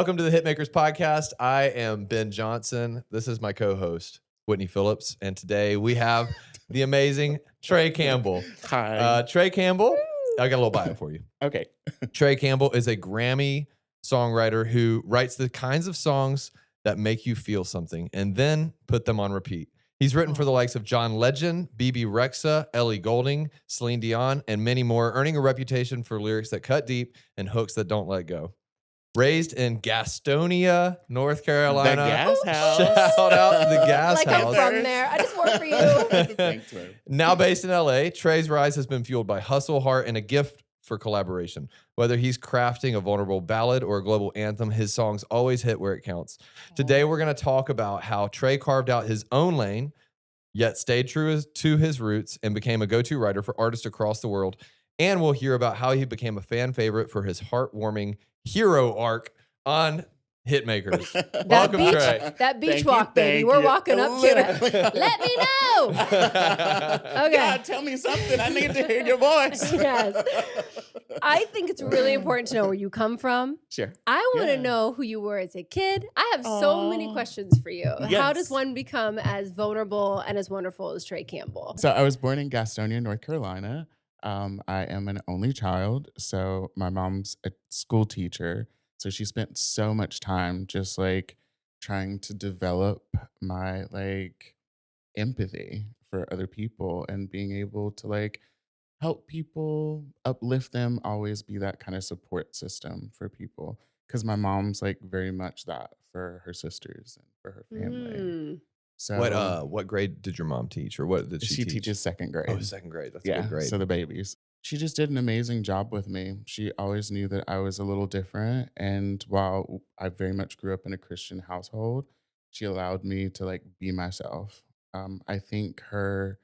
Welcome to the Hitmakers podcast. I am Ben Johnson. This is my co-host, Whitney Phillips. And today we have the amazing Trey Campbell. Hi. Trey Campbell, I got a little bio for you. Okay. Trey Campbell is a Grammy songwriter who writes the kinds of songs that make you feel something and then put them on repeat. He's written for the likes of John Legend, BB Rexa, Ellie Goulding, Celine Dion, and many more, earning a reputation for lyrics that cut deep and hooks that don't let go. Raised in Gastonia, North Carolina. The gas house. Shout out the gas house. I'm from there. I just work for you. Thanks, man. Now based in LA, Trey's rise has been fueled by hustle, heart, and a gift for collaboration. Whether he's crafting a vulnerable ballad or a global anthem, his songs always hit where it counts. Today, we're going to talk about how Trey carved out his own lane, yet stayed true to his roots and became a go-to writer for artists across the world. And we'll hear about how he became a fan favorite for his heartwarming hero arc on Hitmakers. Welcome, Trey. That beach Thank walk, you, baby. thank We're you. walking up to it. Let me know. Okay. God, tell me something. I need to hear your voice. Yes. I think it's really important to know where you come from. Sure. I want to Yeah. know who you were as a kid. I have so many questions for you. How Yes. does one become as vulnerable and as wonderful as Trey Campbell? So I was born in Gastonia, North Carolina. I am an only child. So my mom's a school teacher. So she spent so much time just like trying to develop my like empathy for other people and being able to like help people, uplift them, always be that kind of support system for people. Because my mom's like very much that for her sisters and for her family. Mm. So What grade did your mom teach, or what did she teach? teaches second grade. Oh, second grade. That's a Yeah, good grade. so the babies. She just did an amazing job with me. She always knew that I was a little different. And while I very much grew up in a Christian household, she allowed me to like be myself. I think her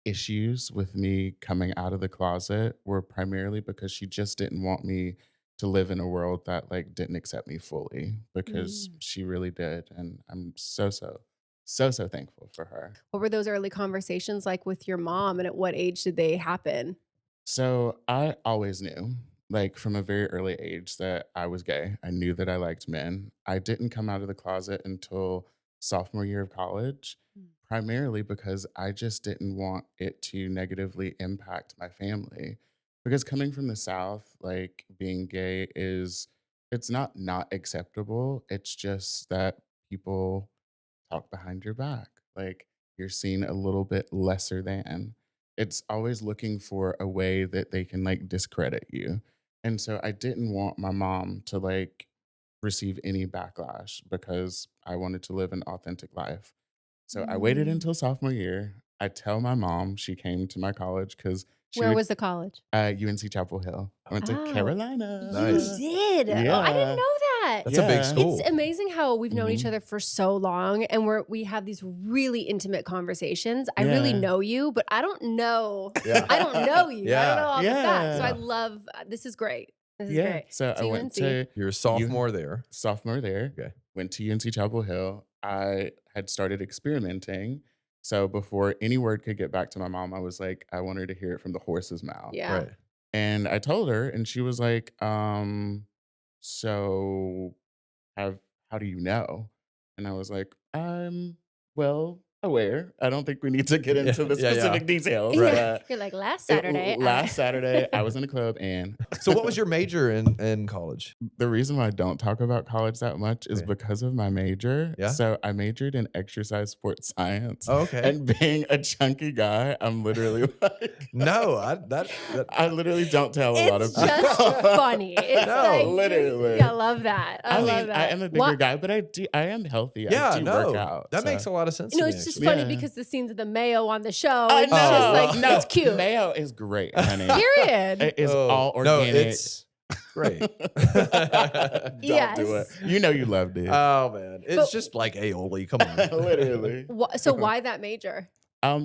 issues with me coming out of the closet were primarily because she just didn't want me to live in a world that like didn't accept me fully, because she really did. And I'm so thankful for her. What were those early conversations like with your mom, and at what age did they happen? So I always knew, like from a very early age, that I was gay. I knew that I liked men. I didn't come out of the closet until sophomore year of college, primarily because I just didn't want it to negatively impact my family. Because coming from the South, like being gay it's not acceptable. It's just that people talk behind your back. Like you're seen a little bit lesser than. It's always looking for a way that they can like discredit you. And so I didn't want my mom to like receive any backlash because I wanted to live an authentic life. So I waited until sophomore year. I tell my mom. She came to my college because Where was the college? UNC Chapel Hill. I went to Oh. Carolina. Nice. You did. Oh, I didn't Yeah. know that. That's a big Yeah. school. It's amazing how we've known each Mhm. other for so long, and we have these really intimate conversations. I really Yeah. know you, but I don't know. Yeah. I don't know you. I Yeah. don't know all the facts. So I Yeah. love. This is great. This is Yeah. great. So I went UNC. to You're a sophomore there. sophomore there. Okay. Went to UNC Chapel Hill. I had started experimenting. So before any word could get back to my mom, I was like, I want her to hear it from the horse's mouth. Yeah. Right. And I told her, and she was like, so how do you know? And I was like, I'm well aware. I don't think we need to get into the Yeah, yeah. specific details. Right. but You're like last Saturday. last Saturday, I was in a club, and So what was your major in college? the reason why I don't talk about college that much is Okay. because of my major. Yeah? So I majored in exercise sports science. Oh, okay. And being a chunky guy, I'm literally like, No, I literally don't tell a lot of It's people. just funny. It's No, like, literally. Yeah, I love that. I love that. I am a bigger guy, but I am healthy. yeah, I do no, work out. that so. makes a lot of sense. You know, to me, it's just actually. funny Yeah. because the scenes of the mayo on the show. I It's know. just like no, it's cute. Mayo is great, honey. Period. It is Oh, all no, organic. it's great. Don't Yes. do it. You know you loved it. Oh man, it's But- just like aioli. Come on. Literally. So why that major?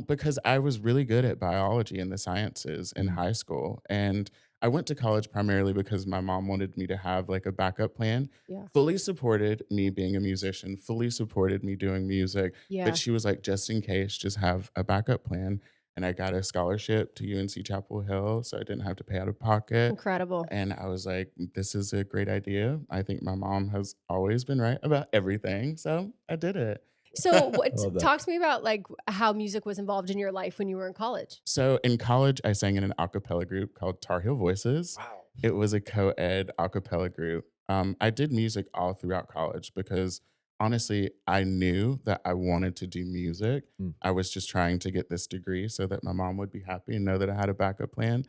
Because I was really good at biology and the sciences in high school. And I went to college primarily because my mom wanted me to have like a backup plan. Yeah. Fully supported me being a musician, fully supported me doing music. Yeah. But she was like, just in case, just have a backup plan. and I got a scholarship to UNC Chapel Hill, so I didn't have to pay out of pocket. Incredible. And I was like, this is a great idea. I think my mom has always been right about everything. So I did it. So what, Love that. talk to me about like how music was involved in your life when you were in college. So in college, I sang in an a cappella group called Tar Heel Voices. Wow. It was a co-ed a cappella group. I did music all throughout college because honestly, I knew that I wanted to do music. Mm. I was just trying to get this degree so that my mom would be happy and know that I had a backup plan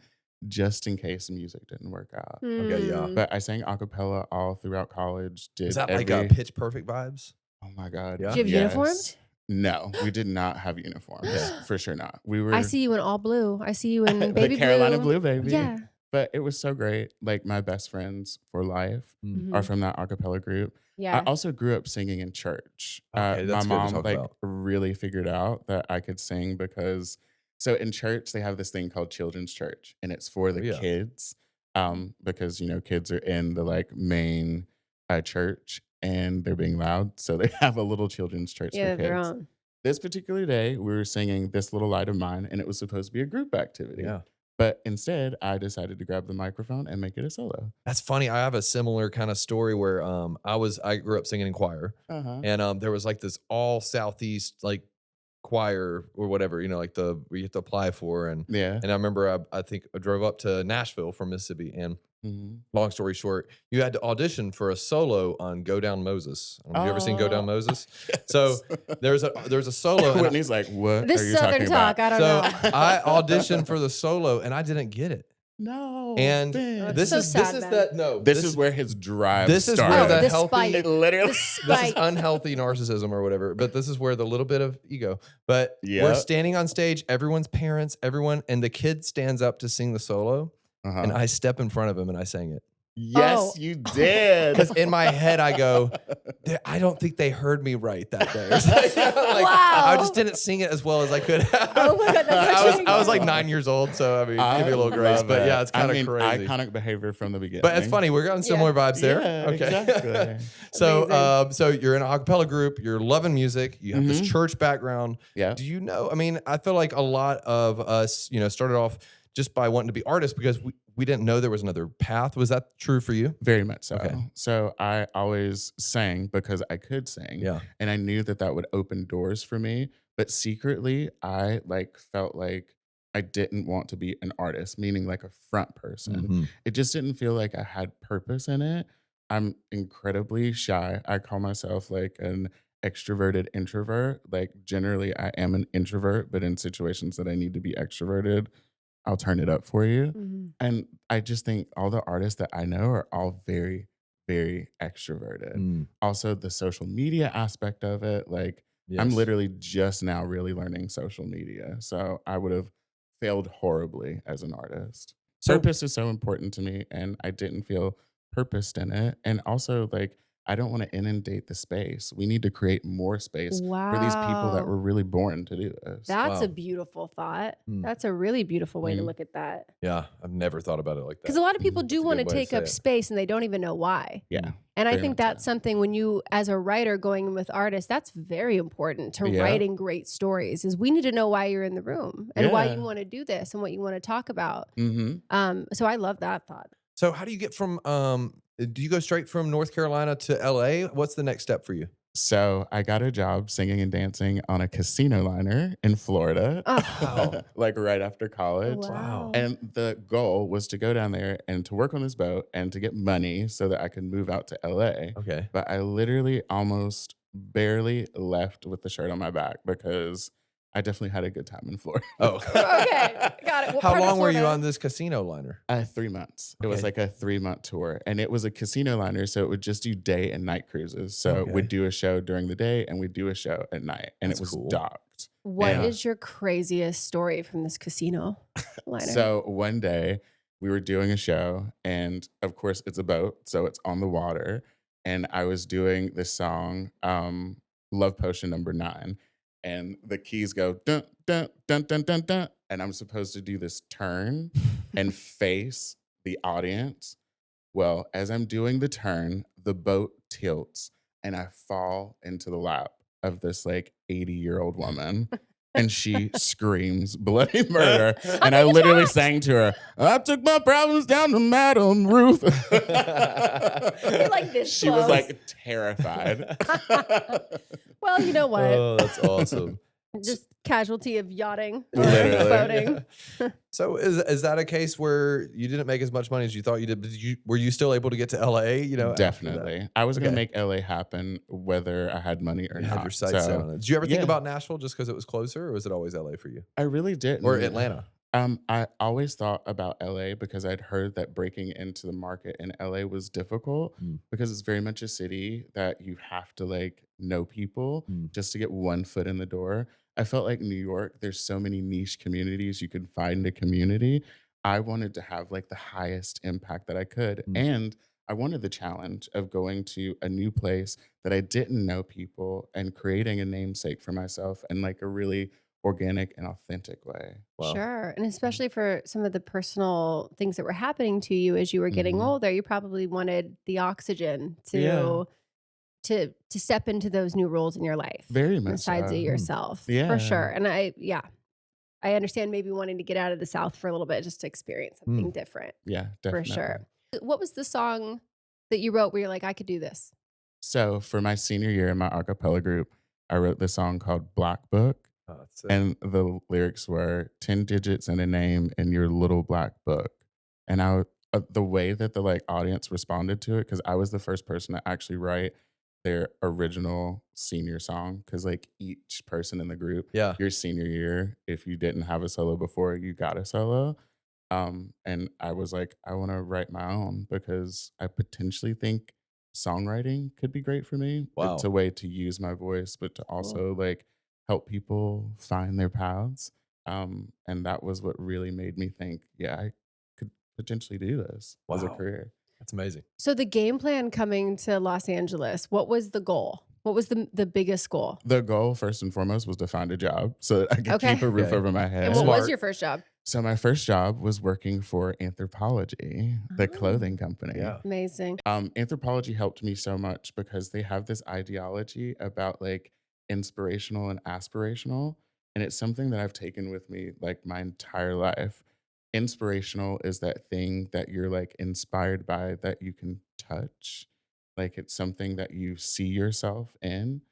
just in case music didn't work out. Okay, yeah. Hmm. But I sang a cappella all throughout college. Did Is that every, like Pitch Perfect vibes? oh my God. Yeah? Do you have uniforms? No, we did not have uniforms. Yeah. For sure not. We were I see you in all blue. I see you in the baby Carolina blue, baby. Yeah. But it was so great. Like my best friends for life Mm. are Mhm. from that a cappella group. Yeah. I also grew up singing in church. Okay, My that's good to mom talk like about. really figured out that I could sing because so in church they have this thing called children's church, and it's for the yeah. kids because you know kids are in the like main church and they're being loud, so they have a little children's church Yeah, for their kids. own. This particular day, we were singing "This Little Light of Mine," and it was supposed to be a group activity. Yeah. But instead, I decided to grab the microphone and make it a solo. That's funny. I have a similar kind of story where I grew up singing in choir, Uh-huh. and there was like this all Southeast like choir or whatever, you know, like the where you have to apply for, and Yeah. I remember I think I drove up to Nashville from Mississippi, and Mhm. long story short, you had to audition for a solo on "Go Down Moses." Have you ever seen "Go Down Oh, Moses"? So there's a solo, and Whitney's like, what This are you Southern talking talk, about? I don't so know. I auditioned for the solo, and I didn't get it. No. And Ben. this so is sad, this is Ben. that no This is where his drive this is where started. the the healthy spite. It literally. The this is spite. unhealthy narcissism or whatever, but this is where the little bit of ego. But we're Yep. standing on stage, everyone's parents, everyone, and the kid stands up to sing the solo, and Uh-huh. I step in front of him and I sang it. Yes, Oh. you did. Because in my head I go, I don't think they heard me right that day. Or something. Like, Wow. I just didn't sing it as well as I could have. Oh my God, that's I was actually like 9 years old, so I mean, give me a little grace. love But it. yeah, it's kind of crazy. Iconic behavior from the beginning. But it's funny, we're getting similar vibes there. Yeah, Okay. exactly. So, Amazing. so you're in an a cappella group. You're loving music. You have this Mhm. church background. Yeah. Do you know? I mean, I feel like a lot of us, you know, started off just by wanting to be artists because we didn't know there was another path. Was that true for you? Very much so. Okay. So I always sang because I could sing. Yeah. And I knew that that would open doors for me. But secretly, I like felt like I didn't want to be an artist, meaning like a front person. Mhm. It just didn't feel like I had purpose in it. I'm incredibly shy. I call myself like an extroverted introvert. Like generally I am an introvert, but in situations that I need to be extroverted, I'll turn it up for you. Mhm. And I just think all the artists that I know are all very, very extroverted. Mm, Also, the social media aspect of it, like I'm yes. literally just now really learning social media. So I would have failed horribly as an artist. So- Purpose is so important to me, and I didn't feel purposed in it. And also, like, I don't want to inundate the space. We need to create more space for these people that Wow. were really born to do this. That's Wow. a beautiful thought. Mm. That's a really beautiful way to Mm. look at that. Yeah, I've never thought about it like that. Because a lot of people That's do a want to good way to take say up it. space and they don't even know why. Yeah. And I Very think much so. that's something when you, as a writer, going in with artists, that's very important to Yeah. writing great stories. Is we need to know why you're in the room and why Yeah. you want to do this and what you want to talk about. Mm-hmm. So I love that thought. So how do you get from do you go straight from North Carolina to LA? What's the next step for you? So I got a job singing and dancing on a casino liner in Florida, Oh. like right after college. Wow. And the goal was to go down there and to work on this boat and to get money so that I could move out to LA. Okay. But I literally almost barely left with the shirt on my back because I definitely had a good time in Florida. Oh. Okay, got it. What How part of long were you Florida? on this casino liner? 3 months. It was Okay. like a 3-month tour, and it was a casino liner, so it would just do day and night cruises. So Okay. we'd do a show during the day, and we'd do a show at night, and That's it was cool. docked. What is Yeah. your craziest story from this casino liner? So one day we were doing a show, and of course it's a boat, so it's on the water. And I was doing this song, Love Potion number 9, and the keys go dun dun dun dun dun dun, and I'm supposed to do this turn and face the audience. Well, as I'm doing the turn, the boat tilts, and I fall into the lap of this like 80-year-old woman. And she screams bloody murder. Oh And I literally sang to her, I took my problems down to Madam Ruth. You're like this She was close. like terrified. Well, you know what? Oh, that's awesome. Just casualty of yachting or Literally. boating. So is that a case where you didn't make as much money as you thought you did? But were you still able to get to LA? You know, after that? Definitely. I was going Okay. to make LA happen whether I had money or You not. had your sights set on it. Did you ever think yeah. about Nashville just because it was closer, or was it always LA for you? I really didn't. Or Atlanta? I always thought about LA because I'd heard that breaking into the market in LA was difficult Mm. because it's very much a city that you have to like know people Mm. just to get one foot in the door. I felt like New York, there's so many niche communities. You could find a community. I wanted to have like the highest impact that I could. Mm. And I wanted the challenge of going to a new place that I didn't know people and creating a namesake for myself in like a really organic and authentic way. Wow. Sure. And especially for some of the personal things that were happening to you as you were getting Mhm. older, you probably wanted the oxygen Yeah. to step into those new roles in your life. Very much Besides so. yourself. Yeah. For sure. And I understand maybe wanting to get out of the South for a little bit just to experience something different. Yeah, For definitely. sure. What was the song that you wrote where you're like, I could do this? So for my senior year in my a cappella group, I wrote this song called Black Book. Oh, that's it. And the lyrics were 10 digits and a name in your little black book. And the way that the like audience responded to it, because I was the first person to actually write their original senior song. Because like each person in the group, Yeah. your senior year, if you didn't have a solo before, you got a solo. And I was like, I want to write my own because I potentially think songwriting could be great for me. It's Wow. a way to use my voice, but to also like help people find their paths. And that was what really made me think, yeah, I could potentially do this as a Wow. career. That's amazing. So the game plan coming to Los Angeles, what was the goal? What was the biggest goal? The goal, first and foremost, was to find a job so that I could Okay. keep a roof Okay. over my head. And what Smart. was your first job? So my first job was working for Anthropologie, the clothing company. Yeah. Amazing. Anthropologie helped me so much because they have this ideology about like inspirational and aspirational. And it's something that I've taken with me like my entire life. Inspirational is that thing that you're like inspired by that you can touch. Like it's something that you see yourself in.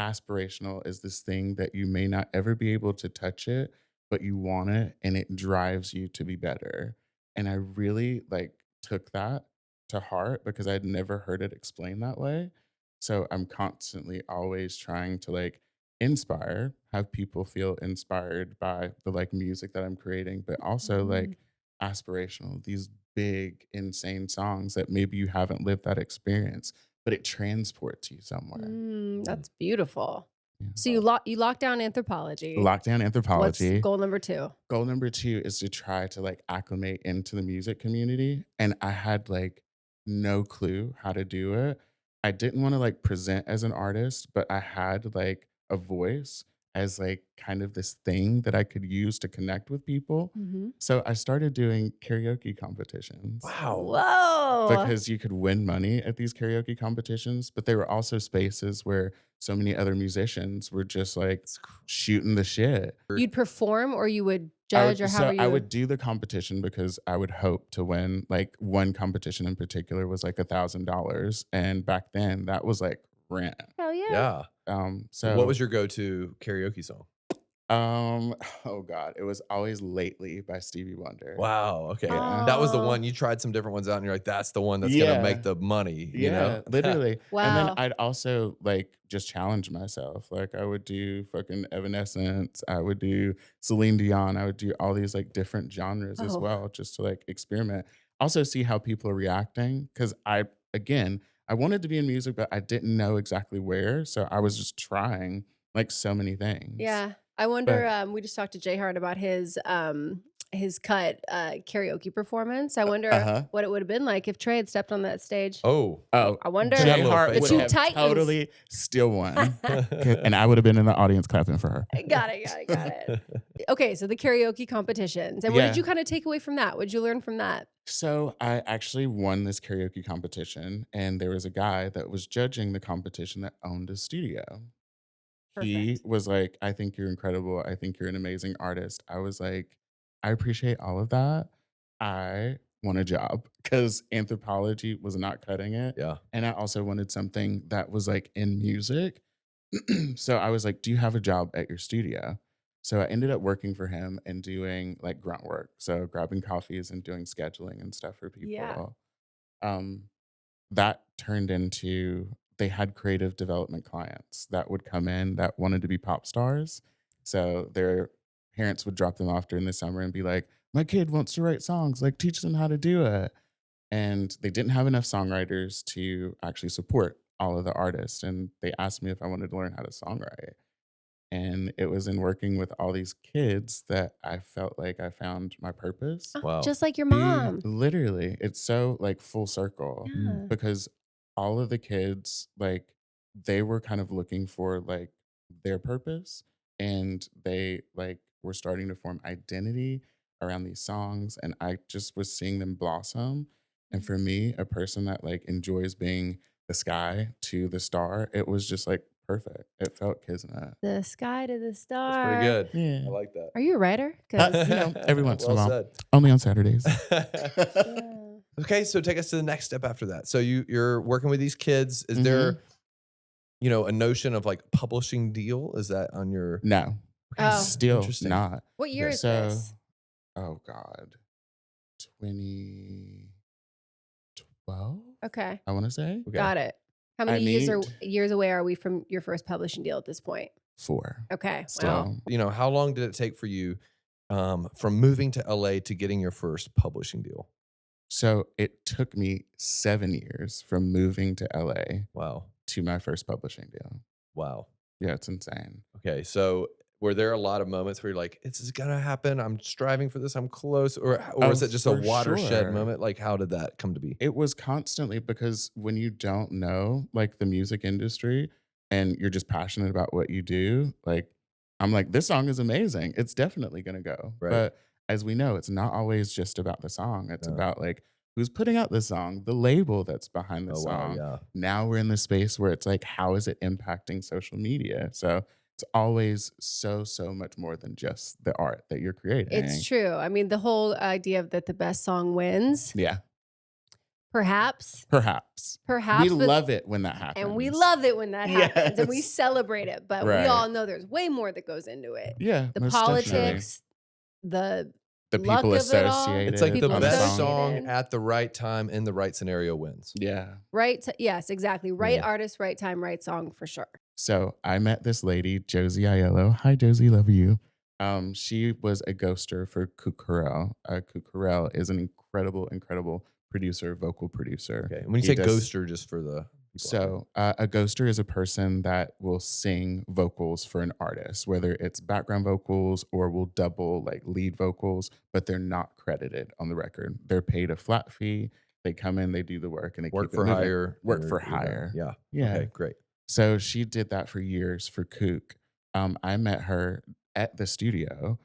Aspirational is this thing that you may not ever be able to touch it, but you want it and it drives you to be better. And I really like took that to heart because I'd never heard it explained that way. So I'm constantly always trying to like inspire, have people feel inspired by the like music that I'm creating, but also like aspirational, these big, insane songs that maybe you haven't lived that experience, but it transports you somewhere. That's beautiful. Yeah. So you locked down Anthropologie. Lockdown What's Anthropologie. goal number 2? Goal number 2 is to try to like acclimate into the music community. And I had like no clue how to do it. I didn't want to like present as an artist, but I had like a voice as like kind of this thing that I could use to connect with people. So I started doing karaoke competitions. Wow. Whoa. Because you could win money at these karaoke competitions, but they were also spaces where so many other musicians were just like shooting the shit. You'd perform or you would judge or how I would do the competition because I would hope to win. Like one competition in particular was like $1,000, and back then that was like rent. Hell yeah. Yeah. So What was your go-to karaoke song? oh God, it was always Lately by Stevie Wonder. Wow. Okay. Yeah. That was the Oh. one. You tried some different ones out and you're like, that's the one that's going to Yeah. make the money, you know? Literally. And Wow. then I'd also like just challenge myself. Like I would do fucking Evanescence. I would do Celine Dion. I would do all these like different genres as Oh. well, just to like experiment. Also see how people are reacting. Cause I wanted to be in music, but I didn't know exactly where. So I was just trying like so many things. Yeah. I wonder, we just talked to Jay Hart about his cut karaoke performance. I wonder what it would have been like if Trey had stepped on that stage. Oh. I wonder. Jay Jay little Hart face would The two have Titans. totally still won. And I would have been in the audience clapping for her. Got it. Okay, so the karaoke competitions. And what Yeah. did you kind of take away from that? What did you learn from that? So I actually won this karaoke competition, and there was a guy that was judging the competition that owned a studio. He Perfect. was like, I think you're incredible. I think you're an amazing artist. I was like, I appreciate all of that. I want a job because anthropology was not cutting it. Yeah. And I also wanted something that was like in music. So I was like, do you have a job at your studio? So I ended up working for him and doing like grunt work. So grabbing coffees and doing scheduling and stuff for Yeah. people. Um, that turned into they had creative development clients that would come in that wanted to be pop stars. So their parents would drop them off during the summer and be like, my kid wants to write songs, like teach them how to do it. And they didn't have enough songwriters to actually support all of the artists. And they asked me if I wanted to learn how to songwrite. And it was in working with all these kids that I felt like I found my purpose. Oh, Wow. just like your mom. Literally, it's so like full circle Yeah. because all of the kids, like, they were kind of looking for like their purpose and they like were starting to form identity around these songs. And I just was seeing them blossom. And for me, a person that like enjoys being the sky to the star, it was just like perfect. It felt kismet. The sky to the That's star. pretty good. Yeah. I like that. Are you a writer? 'Cause- Every once in a Well while. said. Only on Saturdays. yeah. Okay, so take us to the next step after that. So you're working with these kids. Is there, a notion of like publishing deal? Is that on your No, Oh. still Interesting. not. What year is So, this? oh God, 2012, Okay. I want to say Okay. Got it. How I many need- years away are we from your first publishing deal at this point? 4. Okay. Still, Wow. How long did it take for you from moving to LA to getting your first publishing deal? so it took me 7 years from moving to LA Wow. to my first publishing deal. Wow. Yeah, it's insane. Okay. So were there a lot of moments where you're like, it's gonna happen, I'm striving for this, I'm close, or is it just a for watershed sure. moment? Like, how did that come to be? It was constantly because when you don't know like the music industry and you're just passionate about what you do, like I'm like, this song is amazing. It's definitely gonna go. Right. But as we know, it's not always just about the song. It's No. about like who's putting out the song, the label that's behind the Oh wow, song. yeah. Now we're in the space where it's like, how is it impacting social media? So it's always so much more than just the art that you're creating. It's true. I mean, the whole idea of that the best song wins, Yeah, perhaps, perhaps. We but- love it when that happens. and we love it when that happens, and we Yes. celebrate it. But we Right. all know there's way more that goes into it. Yeah, The most definitely. politics, the The luck people of it all. associated. It's like the People best associated. song at the right time in the right scenario wins. Yeah. yes, exactly. Right Yeah. artist, right time, right song for sure. So I met this lady, Josie Aiello. Hi, Josie, love you. She was a ghoster for Cucurell. Cucurell is an incredible producer, vocal producer. Okay. And when you He say does- ghoster, just for the people out So a ghoster is a person that will sing vocals for an artist, whether it's background vocals or will double like lead vocals, but they're not credited on the record. They're paid a flat fee. They come in, they do the work, and they there. Work keep it for moving. hire. Work you're for done. hire. Yeah. Yeah. Okay, great. So she did that for years for Kook. I met her at the studio.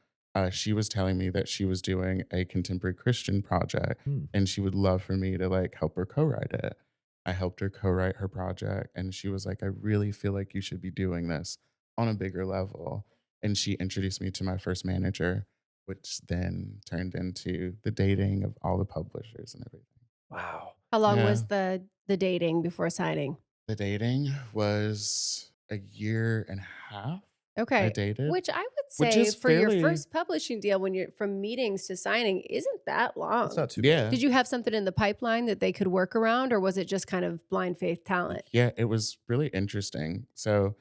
She was telling me that she was doing a contemporary Christian project and she would love for me to like help her co-write it. I helped her co-write her project and she was like, I really feel like you should be doing this on a bigger level. And she introduced me to my first manager, which then turned into the dating of all the publishers and everything. Wow. How long Yeah. was the dating before signing? The dating was a year and a half. I Okay. dated. Which I would Which say is for your fairly- first publishing deal, when you're from meetings to signing, isn't that long? It's not too Yeah. Did you have something in the pipeline that they could work around, or was it just kind of blind faith talent? Yeah, it was really interesting. So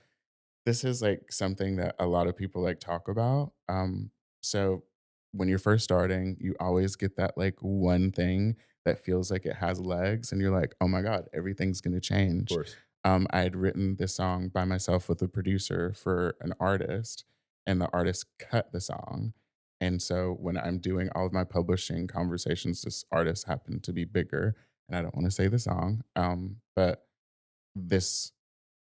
this is like something that a lot of people like talk about. So when you're first starting, you always get that like one thing that feels like it has legs, and you're like, oh my God, everything's gonna Of change. course. I had written this song by myself with a producer for an artist, and the artist cut the song. And so when I'm doing all of my publishing conversations, this artist happened to be bigger, and I don't want to say the song, but this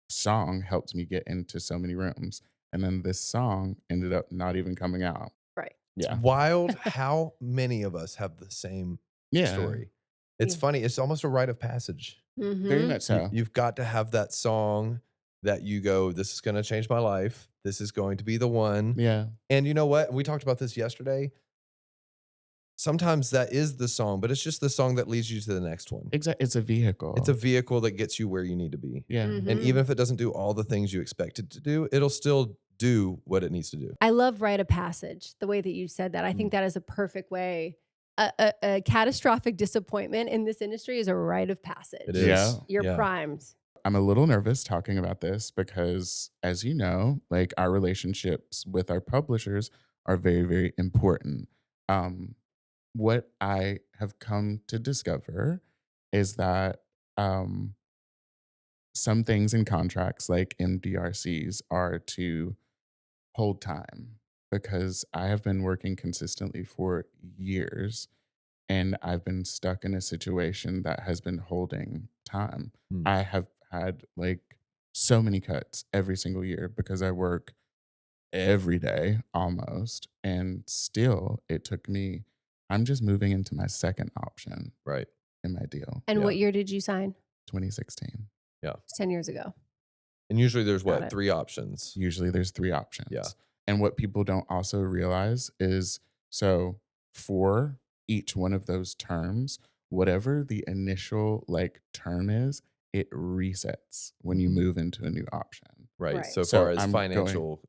song helped me get into so many rooms. And then this song ended up not even coming out. Right. Yeah. It's wild how many of us have the same Yeah. story. It's Yeah. funny. It's almost a rite of passage. Very Mhm. much so. You've got to have that song that you go, this is going to change my life. This is going to be the one. Yeah. And you know what? We talked about this yesterday. Sometimes that is the song, but it's just the song that leads you to the next one. Exactly. It's a vehicle. It's a vehicle that gets you where you need to be. Yeah. And even if it doesn't do all the things you expect it to do, it'll still do what it needs to do. I love rite of passage, the way that you said that. I think that is a perfect way. A catastrophic disappointment in this industry is a rite of passage. It is. Yeah. You're primed. I'm a little nervous talking about this because, as you know, like our relationships with our publishers are very, very important. What I have come to discover is that some things in contracts, like MDRCs, are to hold time because I have been working consistently for years and I've been stuck in a situation that has been holding time. I have had like so many cuts every single year because I work every day almost. And still, it took me, I'm just moving into my second option Right. in my deal. And what year did you sign? 2016. Yeah. 10 years ago. And usually there's Got what, it. 3 options? Usually there's 3 options. Yeah. And what people don't also realize is so for each one of those terms, whatever the initial like term is, it resets when you move into a new option. Right. Right. So So far as I'm financial.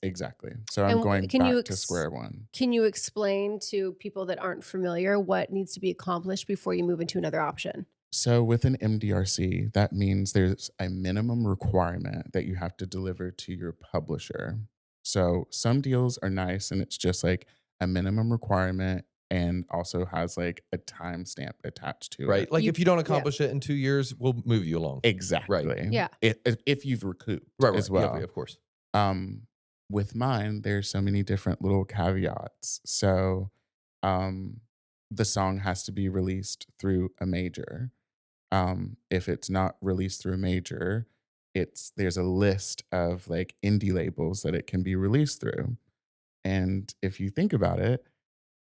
Exactly. So I'm And going can you back to square one. Can you explain to people that aren't familiar what needs to be accomplished before you move into another option? So with an MDRC, that means there's a minimum requirement that you have to deliver to your publisher. So some deals are nice and it's just like a minimum requirement and also has like a timestamp attached to Right. it. Like if you don't accomplish it in 2 years, we'll move you along. Exactly. Yeah. If you've recouped Right. as well. Yeah, of course. With mine, there's so many different little caveats. So the song has to be released through a major. If it's not released through a major, there's a list of like indie labels that it can be released through. And if you think about it,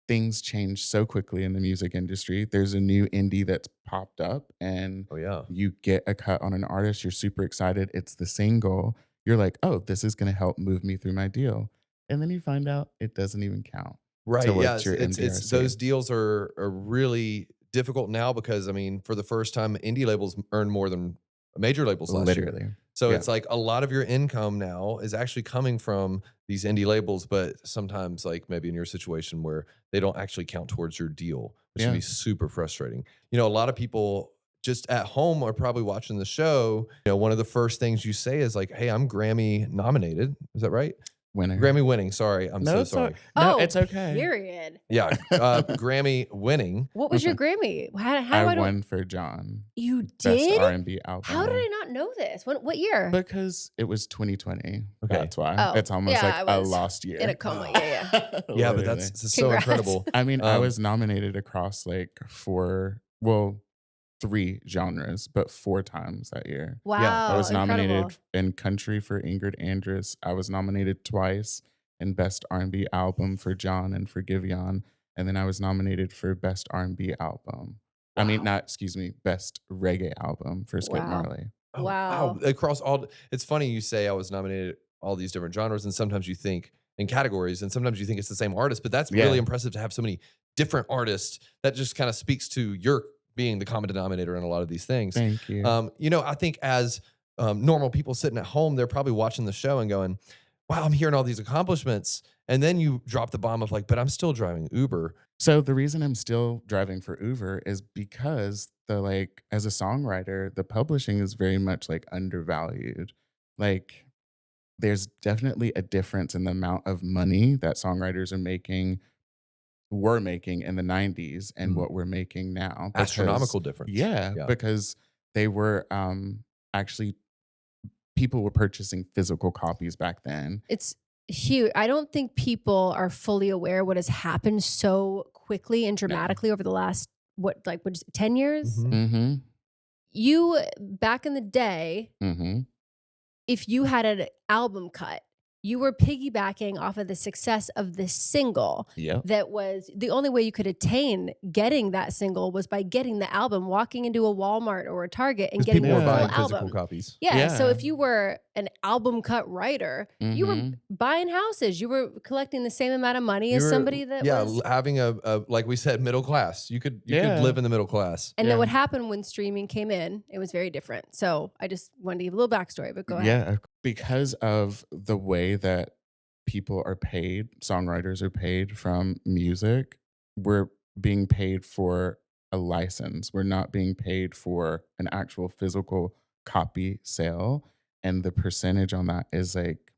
things change so quickly in the music industry. There's a new indie that's popped up and Oh, yeah. you get a cut on an artist, you're super excited, it's the single. You're like, oh, this is going to help move me through my deal. And then you find out it doesn't even count. Right. towards Yeah. your It's MDRC. those deals are really difficult now because I mean, for the first time, indie labels earned more than major labels last year. Literally. So Yeah. it's like a lot of your income now is actually coming from these indie labels, but sometimes like maybe in your situation where they don't actually count towards your deal, which can Yeah. be super frustrating. You know, a lot of people just at home are probably watching the show. You know, one of the first things you say is like, "Hey, I'm Grammy nominated." Is that right? Winner. Grammy winning. Sorry, I'm so it's sorry. No, it's okay. Period. Yeah, Grammy winning. What was your Grammy? How I do I know? won for John. You Best did? R&B album. How did I not know this? What year? Because it was 2020. Okay. That's why. Oh, It's almost yeah, like I a was lost year. in a coma. Yeah, Yeah, but Literally. that's so Congrats. incredible. I mean, I Um, was nominated across like 3 genres, but 4 times that year. Wow. I was nominated incredible. in country for Ingrid Andress. I was nominated twice in Best R&B Album for John and for Giveon. And then I was nominated for Best R&B Album. I mean, Wow. Best Reggae Album for Skip Wow. Marley. Oh, Wow. Across all, it's funny you say I was nominated all these different genres, and sometimes you think in categories, and sometimes you think it's the same artist, but that's Yeah. really impressive to have so many different artists. That just kind of speaks to your being the common denominator in a lot of these things. Thank you. You know, I think as normal people sitting at home, they're probably watching the show and going, wow, I'm hearing all these accomplishments. And then you drop the bomb of like, but I'm still driving Uber. So the reason I'm still driving for Uber is because as a songwriter, the publishing is very much like undervalued. Like there's definitely a difference in the amount of money that songwriters were making in the 90s and what we're making now. because- Astronomical difference. Yeah, because they were actually people were purchasing physical copies back then. It's huge. I don't think people are fully aware what has happened so quickly and dramatically over the last, what is it, 10 years? Mhm. Mm-hmm. You, back in the day, Mm-hmm. if you had an album cut, you were piggybacking off of the success of the single. Yep. That was the only way you could attain getting that single was by getting the album, walking into a Walmart or a Target and Because getting people the are full buying physical album. copies. Yeah. So Yeah. if you were an album cut writer, you were Mhm. buying houses. You were collecting the same amount of money You as were- somebody that was. having a like we said, middle class. You could Yeah. live in the middle class. And Yeah. then what happened when streaming came in, it was very different. So I just wanted to give a little backstory, but go ahead. Yeah, because of the way that people are paid, songwriters are paid from music, we're being paid for a license. We're not being paid for an actual physical copy sale. And the percentage on that is like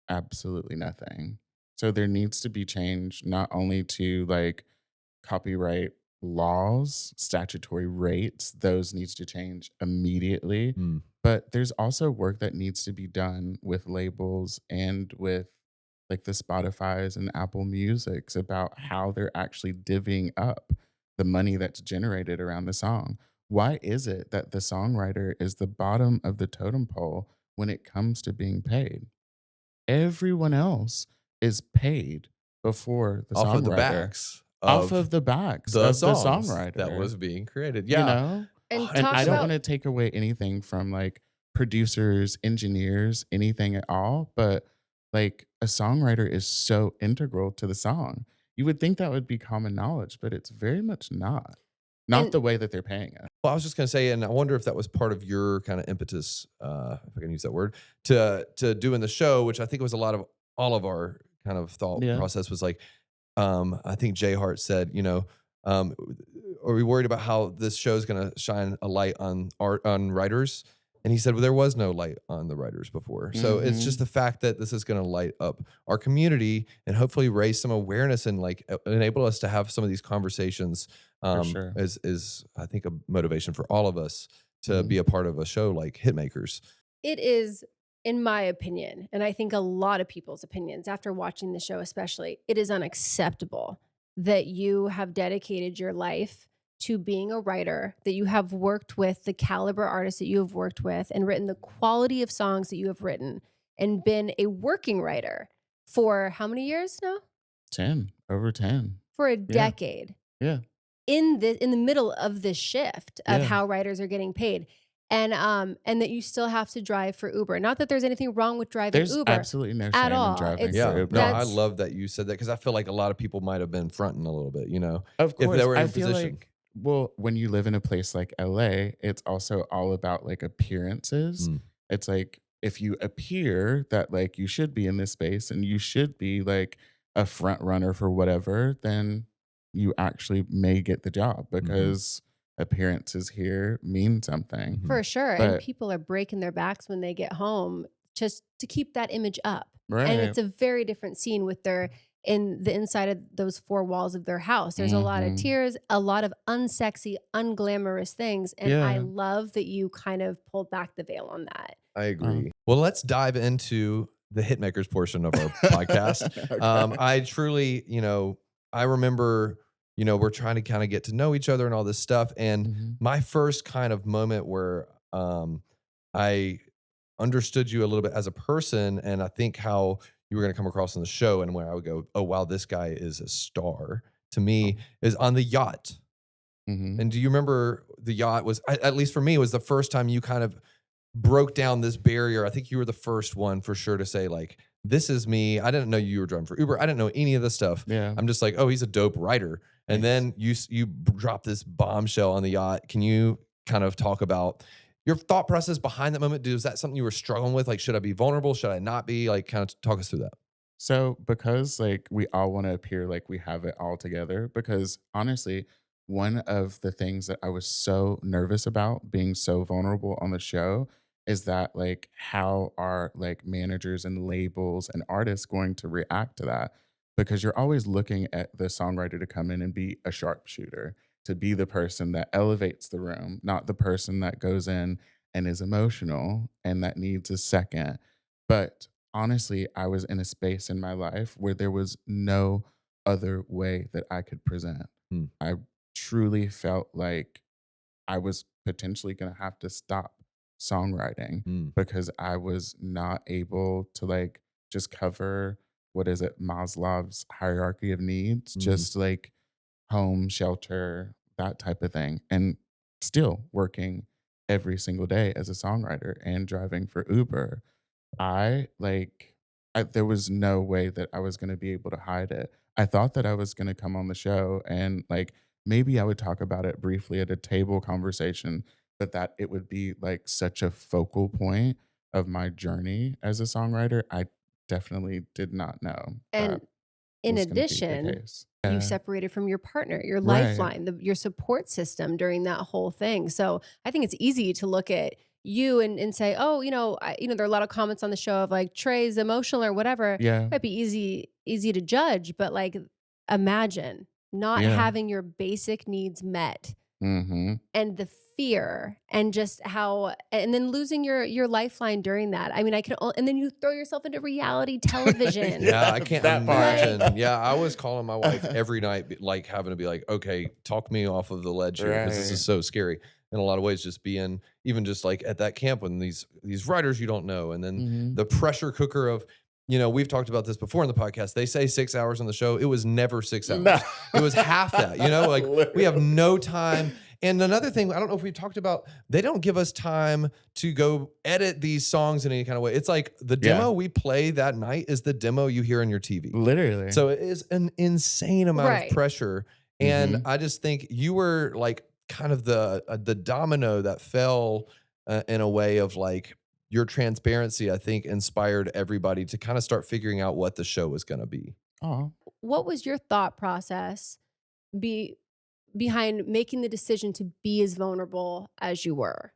absolutely nothing. So there needs to be change not only to like copyright laws, statutory rates, those needs to change immediately. Mm. But there's also work that needs to be done with labels and with like the Spotify's and Apple Music's about how they're actually divvying up the money that's generated around the song. Why is it that the songwriter is the bottom of the totem pole when it comes to being paid? Everyone else is paid before the Off songwriter. of the backs Off of the backs the of the songs songwriter that was being created. you Yeah. know? And And And talk I don't about want to take away anything from like producers, engineers, anything at all, but like a songwriter is so integral to the song. You would think that would be common knowledge, but it's very much not. Not And- the way that they're paying us. Well, I was just going to say, and I wonder if that was part of your kind of impetus, if I can use that word, to doing the show, which I think was a lot of all of our kind of thought Yeah. process was like, I think Jay Hart said, are we worried about how this show is going to shine a light on writers? And he said, well, there was no light on the writers before. So it's Mhm. just the fact that this is going to light up our community and hopefully raise some awareness and like enable us to have some of these conversations. Sure. Is I think a motivation for all of us to Mhm. be a part of a show like Hitmakers. it is, in my opinion, and I think a lot of people's opinions after watching the show, especially, it is unacceptable that you have dedicated your life to being a writer, that you have worked with the caliber artists that you have worked with and written the quality of songs that you have written and been a working writer for how many years now? 10, over 10. For a decade. Yeah. In the middle of this shift of Yeah. how writers are getting paid. And that you still have to drive for Uber. Not that there's anything wrong with driving There's Uber. absolutely no at shame all. in driving It's- Yeah, for Uber. no, I That's- love that you said that because I feel like a lot of people might have been fronting a little bit, Of if course, they were in I a feel position. like, well, when you live in a place like LA, it's also all about like appearances. Mm. It's like if you appear that like you should be in this space and you should be like a front runner for whatever, then you actually may get the job because appearances here mean something. Mhm. For sure. And But- people are breaking their backs when they get home just to keep that image up. Right. And it's a very different scene with their in the inside of those four walls of their house. There's a lot of Mhm. tears, a lot of unsexy, unglamorous things. And I Yeah. love that you kind of pulled back the veil on that. I agree. Well, let's dive into the Hitmakers portion of our podcast. Okay. I truly, I remember, we're trying to kind of get to know each other and all this stuff. And Mhm. my first kind of moment where I understood you a little bit as a person, and I think how you were going to come across on the show, and where I would go, oh wow, this guy is a star to me, is on the yacht. Mhm. And do you remember the yacht was, at least for me, was the first time you kind of broke down this barrier. I think you were the first one for sure to say like, this is me. I didn't know you were driving for Uber. I didn't know any of this stuff. Yeah. I'm just like, oh, he's a dope writer. And then you drop this bombshell on the yacht. Can you kind of talk about your thought process behind that moment? Was that something you were struggling with? Like, should I be vulnerable? Should I not be? Like, kind of talk us through that. So, because like we all want to appear like we have it all together, because honestly, one of the things that I was so nervous about being so vulnerable on the show is that like how are like managers and labels and artists going to react to that? Because you're always looking at the songwriter to come in and be a sharpshooter, to be the person that elevates the room, not the person that goes in and is emotional and that needs a second. But honestly, I was in a space in my life where there was no other way that I could present. Hmm. I truly felt like I was potentially going to have to stop songwriting Mm. because I was not able to like just cover, what is it, Maslow's hierarchy of needs, Mhm. just like home, shelter, that type of thing. And still working every single day as a songwriter and driving for Uber. I like, there was no way that I was going to be able to hide it. I thought that I was going to come on the show and like maybe I would talk about it briefly at a table conversation, but that it would be like such a focal point of my journey as a songwriter. I definitely did not know And that in was going to be the addition, case. you separated from your partner, your Right. lifeline, your support system during that whole thing. So I think it's easy to look at you and say, oh, there are a lot of comments on the show of like Trey's emotional or whatever. Yeah. Might be easy to judge, but like imagine not Yeah. having your basic needs met Mm-hmm. and the fear and just how, and then losing your lifeline during that. I mean, and then you throw yourself into reality television. Yeah, I can't That part. imagine. Yeah, I was calling my wife every night, like having to be like, okay, talk me off of the ledge here because this is Right. so scary. In a lot of ways, just being even just like at that camp when these writers you don't know, and then Mhm. the pressure cooker of, we've talked about this before in the podcast. They say 6 hours on the show. It was never 6 hours. No. It was half that. Like we have no time. And another thing, I don't know if we talked about, they don't give us time to go edit these songs in any kind of way. It's like the demo Yeah. we play that night is the demo you hear on your TV. Literally. So it is an insane amount Right. of pressure. And Mhm. I just think you were like kind of the domino that fell in a way of like your transparency, I think, inspired everybody to kind of start figuring out what the show was going to be. Oh. What was your thought process behind making the decision to be as vulnerable as you were?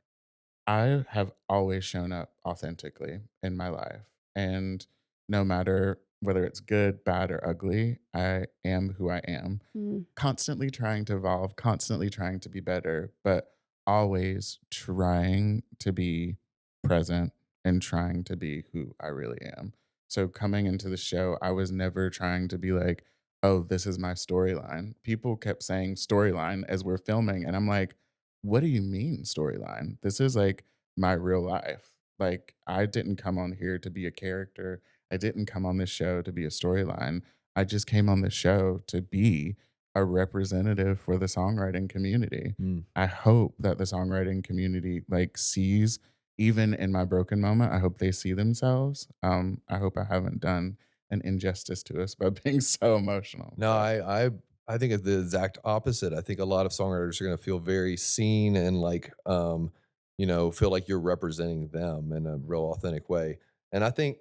I have always shown up authentically in my life. And no matter whether it's good, bad, or ugly, I am who I am. Mm. Constantly trying to evolve, constantly trying to be better, but always trying to be present and trying to be who I really am. So coming into the show, I was never trying to be like, oh, this is my storyline. People kept saying storyline as we're filming. And I'm like, what do you mean storyline? This is like my real life. Like, I didn't come on here to be a character. I didn't come on this show to be a storyline. I just came on this show to be a representative for the songwriting community. Mm. I hope that the songwriting community like sees, even in my broken moment, I hope they see themselves. I hope I haven't done an injustice to us by being so emotional. No, but- I think it's the exact opposite. I think a lot of songwriters are going to feel very seen and like feel like you're representing them in a real authentic way. And I think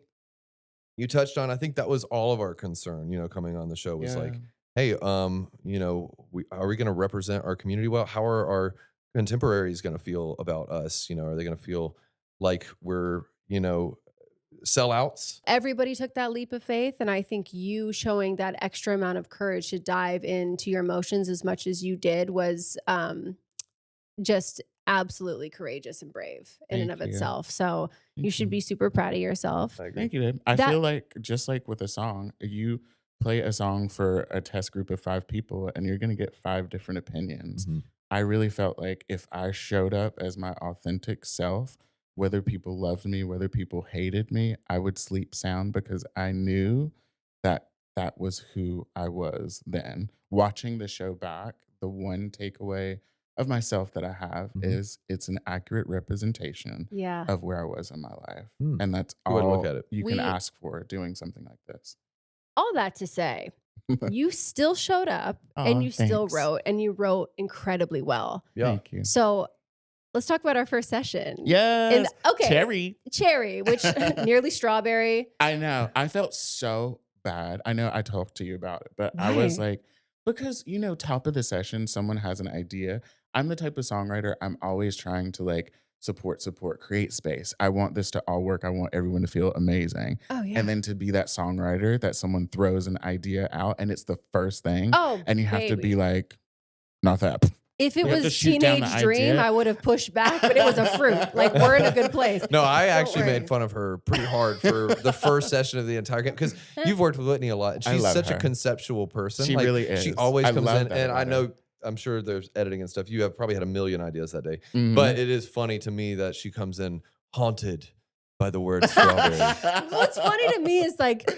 you touched on, I think that was all of our concern, coming on the show was like, Yeah. hey, are we going to represent our community well? How are our contemporaries going to feel about us? Are they going to feel like we're, sellouts? Everybody took that leap of faith, and I think you showing that extra amount of courage to dive into your emotions as much as you did was just absolutely courageous and brave in and Thank of you. itself. So you Thank should be super proud of yourself. I agree. Thank you, babe. I That- feel like just like with a song, you play a song for a test group of 5 people and you're going to get 5 different opinions. Mhm. I really felt like if I showed up as my authentic self, whether people loved me, whether people hated me, I would sleep sound because I knew that that was who I was then. Watching the show back, the one takeaway of myself that I have Mhm. is it's an accurate representation Yeah. of where I was in my life. Hmm. And that's Good way to all look at it. you can We- ask for doing something like this. All that to say, you still showed up Aw, and you still thanks. wrote, and you wrote incredibly well. Yeah. Thank you. So let's talk about our first session. Yes. Okay. Cherry. Which nearly strawberry. I know. I felt so bad. I know I talked to you about it, but I was Right. like, because, top of the session, someone has an idea. I'm the type of songwriter, I'm always trying to like support, create space. I want this to all work. I want everyone to feel amazing. Oh, yeah. And then to be that songwriter that someone throws an idea out and it's the first thing. Oh, And you have to be baby. like, not that. If it we have to was shoot down Teenage the Dream, idea. I would have pushed back, but it was a fruit. Like, we're in a good place. No, I Don't actually worry. made fun of her pretty hard for the first session of the entire game because you've worked with Whitney a lot. And I she's love such a her. conceptual person. She really is. She always I comes love in, that and I about her. know, I'm sure there's editing and stuff. You have probably had a million ideas that day, Mhm. but it is funny to me that she comes in haunted by the word strawberry. What's funny to me is like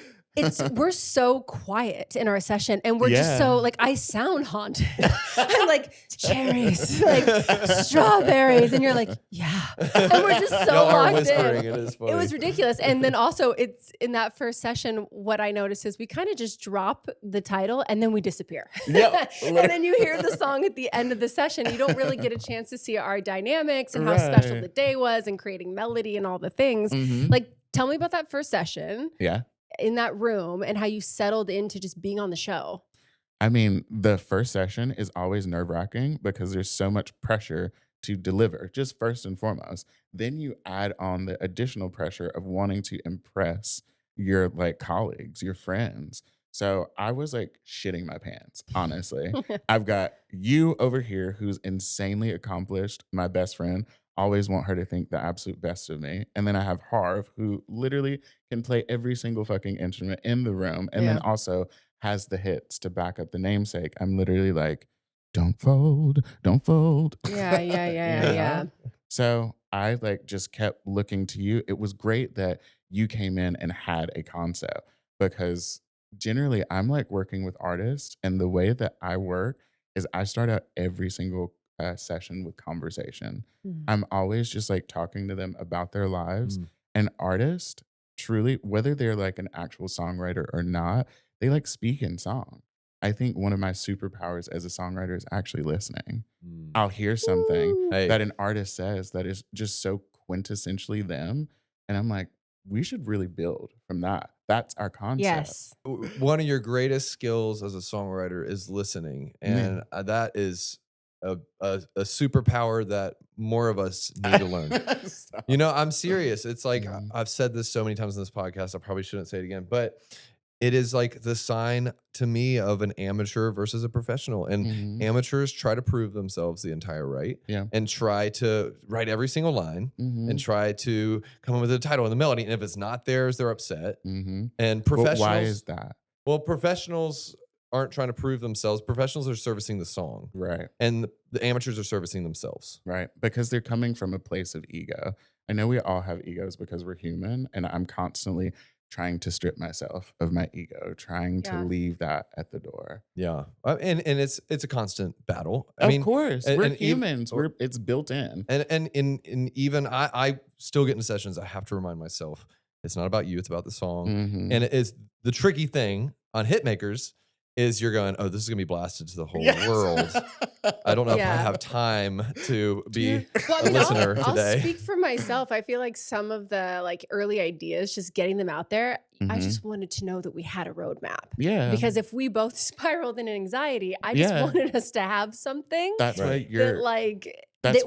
we're so quiet in our session, and we're just so like I sound haunted. I'm like cherries, like strawberries, and you're like, yeah, and we're just so Y'all are locked whispering. in. It is funny. It was ridiculous. And then also it's in that first session, what I noticed is we kind of just drop the title and then we disappear. Yep. And then you hear the song at the end of the session. You don't really get a chance to see our dynamics and how special the day was and creating melody and all the things. Like, tell me about that first session. Yeah. In that room and how you settled into just being on the show. I mean, the first session is always nerve-wracking because there's so much pressure to deliver, just first and foremost. Then you add on the additional pressure of wanting to impress your like colleagues, your friends. So I was like shitting my pants, honestly. I've got you over here who's insanely accomplished, my best friend. Always want her to think the absolute best of me. And then I have Harv, who literally can play every single fucking instrument in the room and then also has the hits to back up the namesake. I'm literally like, don't fold, don't fold. Yeah. So I like just kept looking to you. It was great that you came in and had a concept because generally I'm like working with artists, and the way that I work is I start out every single session with conversation. I'm always just like talking to them about their lives. An artist, truly, whether they're like an actual songwriter or not, they like speak in song. I think one of my superpowers as a songwriter is actually listening. I'll hear something that an artist says that is just so quintessentially them. And I'm like, we should really build from that. That's our concept. Yes. One of your greatest skills as a songwriter is listening. And that is a superpower that more of us need to learn. You know, I'm serious. It's like, I've said this so many times in this podcast, I probably shouldn't say it again, but it is like the sign to me of an amateur versus a professional. And amateurs try to prove themselves the entire right and try to write every single line and try to come up with a title and the melody. And if it's not theirs, they're upset. And professionals. But why is that? Well, professionals aren't trying to prove themselves. Professionals are servicing the song. Right. And the amateurs are servicing themselves. Right. Because they're coming from a place of ego. I know we all have egos because we're human. And I'm constantly trying to strip myself of my ego, trying to leave that at the door. Yeah. And it's a constant battle. I mean, of course. We're humans. It's built in. And even I still get into sessions. I have to remind myself, it's not about you, it's about the song. And it is the tricky thing on Hitmakers is you're going, oh, this is going to be blasted to the whole world. I don't know if I have time to be a listener today. I'll speak for myself. I feel like some of the like early ideas, just getting them out there, I just wanted to know that we had a roadmap. Yeah. Because if we both spiraled in anxiety, I just wanted us to have something that's why you're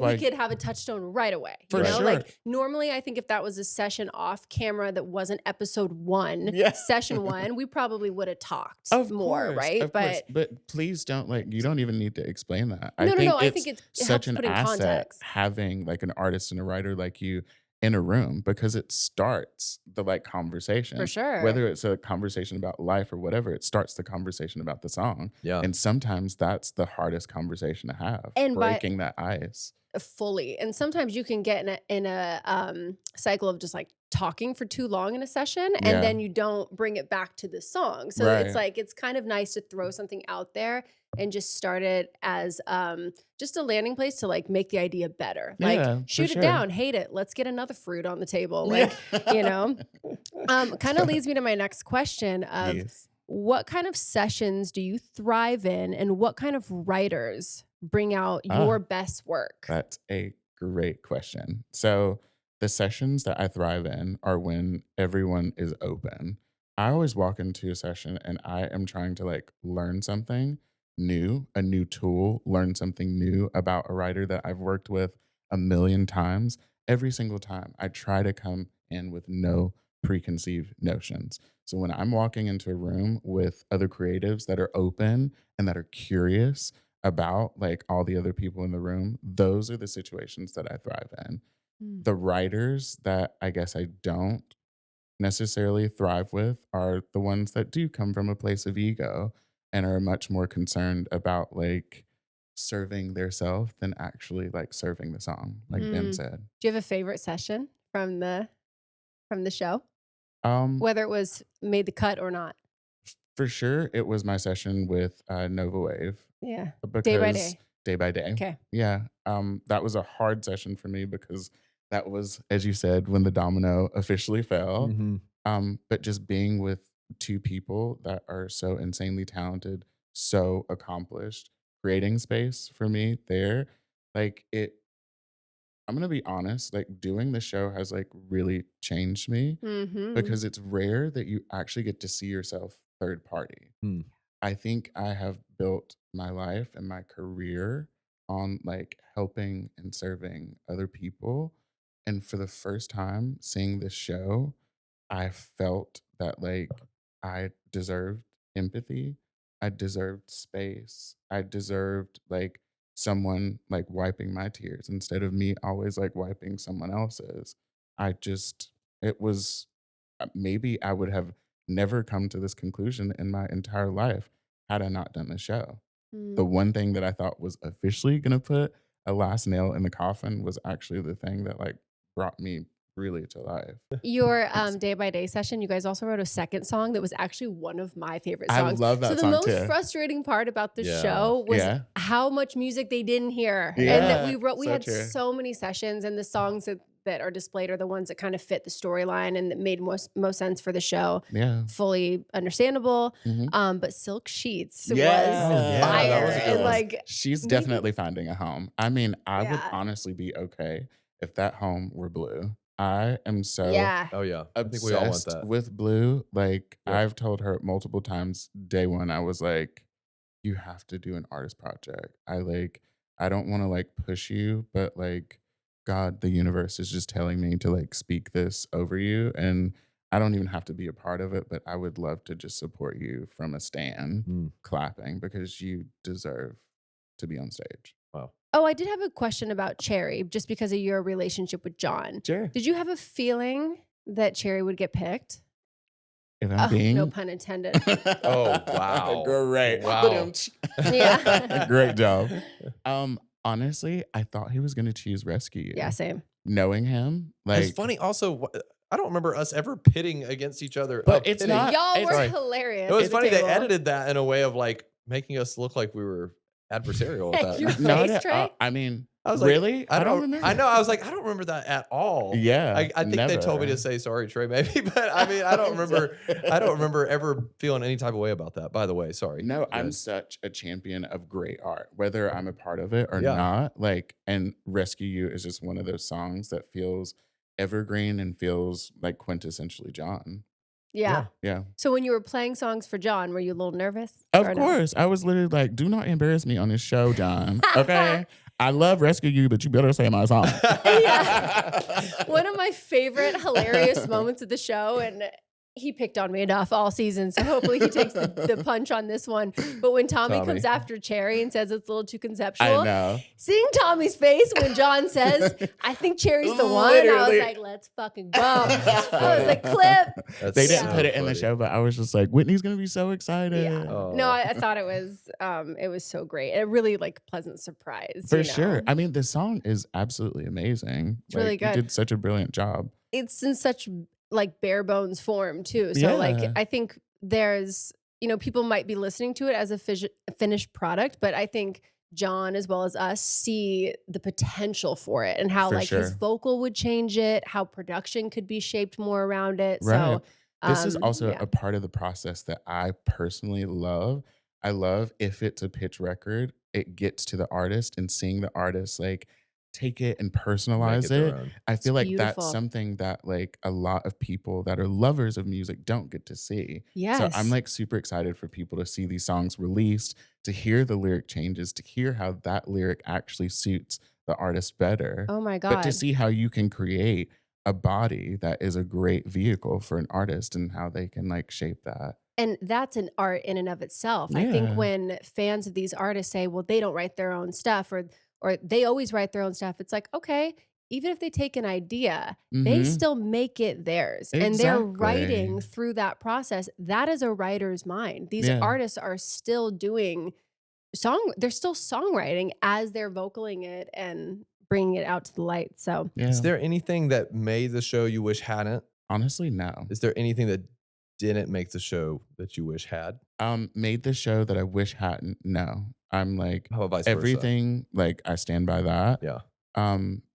we could have a touchstone right away. For sure. Like normally I think if that was a session off camera that wasn't episode 1, session 1, we probably would have talked more, right? But please don't you don't even need to explain that. I think it's such an asset context. having like an artist and a writer like you in a room because it starts the conversation. For sure. Whether it's a conversation about life or whatever, it starts the conversation about the song. Yeah. And sometimes that's the hardest conversation to have, and breaking that ice. Fully. And sometimes you can get in a cycle of just like talking for too long in a session and then you don't bring it back to the song. So it's like, it's kind of nice to throw something out there and just start it as just a landing place to like make the idea better. Like shoot it down, hate it. Let's get another fruit on the table. Like, you know, kind of leads me to my next question of what kind of sessions do you thrive in and what kind of writers bring out your best work? That's a great question. So the sessions that I thrive in are when everyone is open. I always walk into a session and I am trying to learn something new, a new tool, learn something new about a writer that I've worked with a million times. Every single time I try to come in with no preconceived notions. So when I'm walking into a room with other creatives that are open and that are curious about all the other people in the room, those are the situations that I thrive in. The writers that I guess I don't necessarily thrive with are the ones that do come from a place of ego and are much more concerned about serving their self than actually serving the song, like Ben said. Do you have a favorite session from the from the show, Um, whether it was made the cut or not? for sure, it was my session with Nova Wave Yeah. because Day by day. day by day. Okay. Yeah. That was a hard session for me because that was, as you said, when the domino officially fell. Mhm. But just being with two people that are so insanely talented, so accomplished, creating space for me there, like it, I'm gonna be honest, like doing the show has like really changed me Mm-hmm. because it's rare that you actually get to see yourself third party. Hmm. I think I have built my life and my career on like helping and serving other people. And for the first time seeing this show, I felt that like I deserved empathy. I deserved space. I deserved like someone like wiping my tears instead of me always like wiping someone else's. I just, it was maybe I would have never come to this conclusion in my entire life had I not done the show. The one thing that I thought was officially going to put a last nail in the coffin was actually the thing that like brought me really to life. Your day by day session, you guys also wrote a second song that was actually one of my favorite I songs. love that so the song most too. frustrating part about the Yeah. show was Yeah. how much music they didn't hear. And Yeah, that we so had true. so many sessions, and the songs that are displayed are the ones that kind of fit the storyline and that made most sense for the show. Yeah. Fully understandable. Mhm. But Silk Sheets Yeah. was Yeah, fire. that was a good and one. like She's maybe- definitely finding a home. I mean, I would Yeah. honestly be okay if that home were blue. I am so yeah. Oh yeah. I think we all want obsessed that. with blue. Like Yep. I've told her multiple times, day one, I was like, you have to do an artist project. I don't want to like push you, but like God, the universe is just telling me to like speak this over you. And I don't even have to be a part of it, but I would love to just support you from a stand Mm. clapping because you deserve to be on stage. Wow. Oh, I did have a question about Cherry, just because of your relationship with John. Sure. Did you have a feeling that Cherry would get picked? If I'm being No pun intended. Oh, wow. Great. Wow. Yeah. Great job. Honestly, I thought he was gonna choose Rescue You. Yeah, same. Knowing him, like It's funny also, I don't remember us ever pitting against each other. But it's pitting. not- Y'all were Sorry. hilarious. It was at the funny they table. edited that in a way of like making us look like we were adversarial with that. Your not face, at Trey? all. I mean, I was like, really? I don't remember. I know. I was like, I don't remember that at all. Yeah, I think they told me to never. say sorry, Trey, maybe, but I mean, I don't remember. I don't remember ever feeling any type of way about that. By the way, sorry. No, I'm guys. such a champion of great art, whether I'm a part of it or Yeah. not. Like, and Rescue You is just one of those songs that feels evergreen and feels like quintessentially John. Yeah. Yeah. So when you were playing songs for John, were you a little nervous? Of Or no? course. I was literally like, do not embarrass me on this show, John. Okay. I love Rescue You, but you better say my song. Yeah. One of my favorite hilarious moments of the show, and he picked on me enough all season, so hopefully he takes the punch on this one. But when Tommy comes after Cherry and says it's a little too conceptual, I know. seeing Tommy's face when John says, I think Cherry's the one, I was Literally. like, let's fucking go. I was like, clip. That's They didn't so put it in the funny. show, but I was just like, Whitney's gonna be so excited. Yeah. Oh. No, I thought it was so great. A really like pleasant surprise. For you know? sure. I mean, the song is absolutely amazing. It's really You good. did such a brilliant job. It's in such like bare bones form too. So like Yeah. I think there's, people might be listening to it as a finished product, but I think John as well as us see the potential for it and how For like his sure. vocal would change it, how production could be shaped more around it. Right. So This is also yeah. a part of the process that I personally love. I love if it's a pitch record, it gets to the artist and seeing the artist like take it and Make personalize their it. own. I feel like beautiful. that's something that like a lot of people that are lovers of music don't get to see. Yes. So I'm like super excited for people to see these songs released, to hear the lyric changes, to hear how that lyric actually suits the artist better. Oh my But God. to see how you can create a body that is a great vehicle for an artist and how they can like shape that. And that's an art in and of itself. I think Yeah. when fans of these artists say, well, they don't write their own stuff or they always write their own stuff, it's like, okay, even if they take an idea, they Mhm. still make it theirs. And they're writing Exactly. through that process. That is a writer's mind. These Yeah. artists are still doing they're still songwriting as they're vocaling it and bringing it out to the light. So Yeah. Is there anything that made the show you wish hadn't? Honestly, no. Is there anything that didn't make the show that you wish had? Made the show that I wish hadn't. No. I'm like How about vice versa? everything, like I stand by that. Yeah.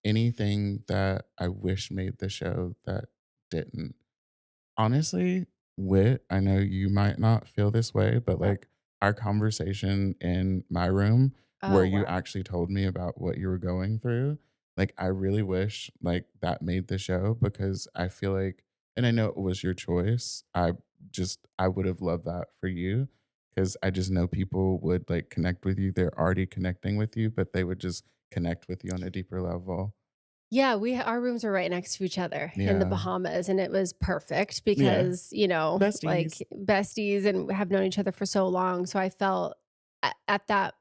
Anything that I wish made the show that didn't. Honestly, Wit, I know you might not feel this way, but Okay. like our conversation in my room where Oh, you wow. actually told me about what you were going through, like I really wish like that made the show because I feel like, and I know it was your choice. I would have loved that for you because I just know people would like connect with you. They're already connecting with you, but they would just connect with you on a deeper level. Yeah, our rooms were right next to each other in the Yeah. Bahamas, and it was perfect Yeah. because, like Besties. besties and have known each other for so long. So I felt at that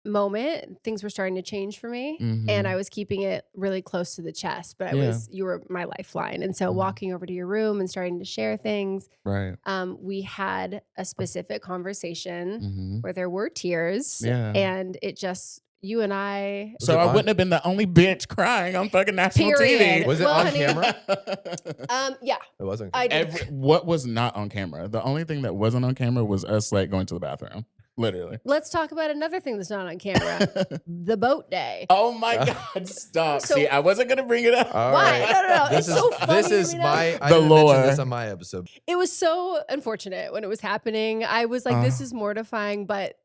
moment, things were starting to change for me. And I Mm-hmm. was keeping it really close to the chest, but Yeah. you were my lifeline. And so Mhm. walking over to your room and starting to share things, Right. we had a specific conversation Mm-hmm. where there were tears, Yeah. and it just, you and I, Was So it I on- wouldn't have been the only bitch crying on fucking national Period. TV. Was it Well, on honey, camera? yeah, It wasn't. I did. What was not on camera? The only thing that wasn't on camera was us like going to the bathroom. Literally. Let's talk about another thing that's not on camera. The boat day. Oh my God, stop. So- See, I wasn't going to bring it up. All Why? right. No. This It's is so funny. this is you know? my I The didn't mention this lore. on my episode. It was so unfortunate when it was happening. I was like, this is mortifying, but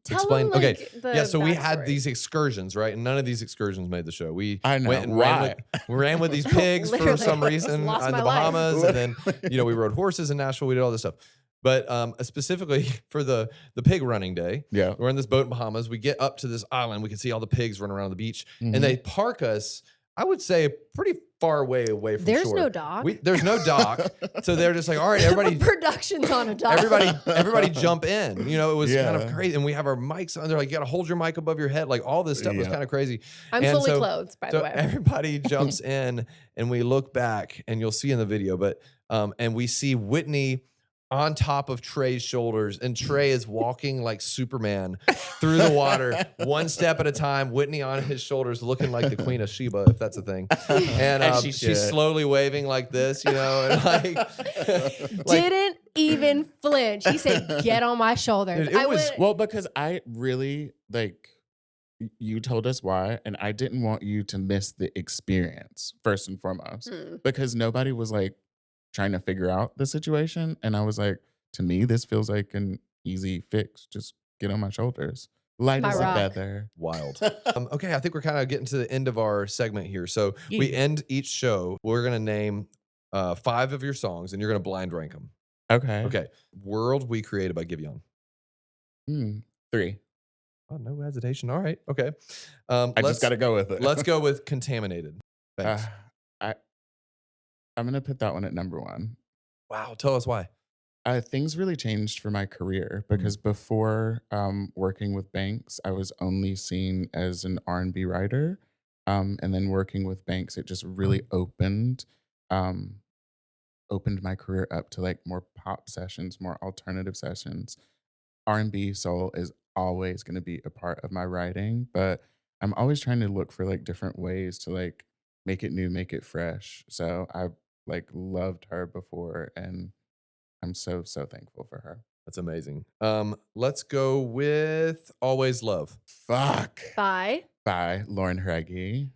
tell Explain. them, Okay. like, the Yeah, so we had backstory. these excursions, right? And none of these excursions made the show. We I know. went and Why? ran with these pigs for Literally, some just reason lost on my the life. Bahamas, and then Literally. we rode horses in Nashville. We did all this stuff. But specifically for the pig running day, Yeah. we're in this boat in Bahamas. We get up to this island. We can see all the pigs running around the beach, Mhm. and they park us, I would say, pretty far away from There's shore. no dock. There's no dock. So they're just like, all right, everybody, Production's on a dock. everybody jump in. It was kind of Yeah. crazy. And we have our mics on. They're like, you got to hold your mic above your head. Like all this stuff was Yeah. kind of crazy. I'm And fully so- clothed, by So the way. everybody jumps in, and we look back, and you'll see in the video, but and we see Whitney on top of Trey's shoulders, and Trey is walking like Superman through the water, one step at a time. Whitney on his shoulders, looking like the Queen of Sheba, if that's a thing. And As she she's should. slowly waving like this, and like Didn't even flinch. He said, "Get on my shoulders." Dude, it was- went, Well, because I really like you told us why, and I didn't want you to miss the experience first and foremost. Because nobody was like trying to figure out the situation. And I was like, to me, this feels like an easy fix. Just get on my shoulders. Light My as rock. a feather. wild. Okay, I think we're kind of getting to the end of our segment here. So we Yeah. end each show. We're gonna name 5 of your songs, and you're gonna blind rank them. Okay. Okay. World We Created by Giveon. 3. Oh, no hesitation. All right. Okay. I just got to go with it. Let's go with Contaminated. Thanks. I'm going to put that one at number 1. Wow. Tell us why. Things really changed for my career because before working with Banks, I was only seen as an R&B writer. And then working with Banks, it just really opened my career up to like more pop sessions, more alternative sessions. R&B soul is always going to be a part of my writing, but I'm always trying to look for like different ways to like make it new, make it fresh. So I like loved her before, and I'm so thankful for her. That's amazing. Let's go with Always Love. Fuck. Bye. By Lauren Hreggy.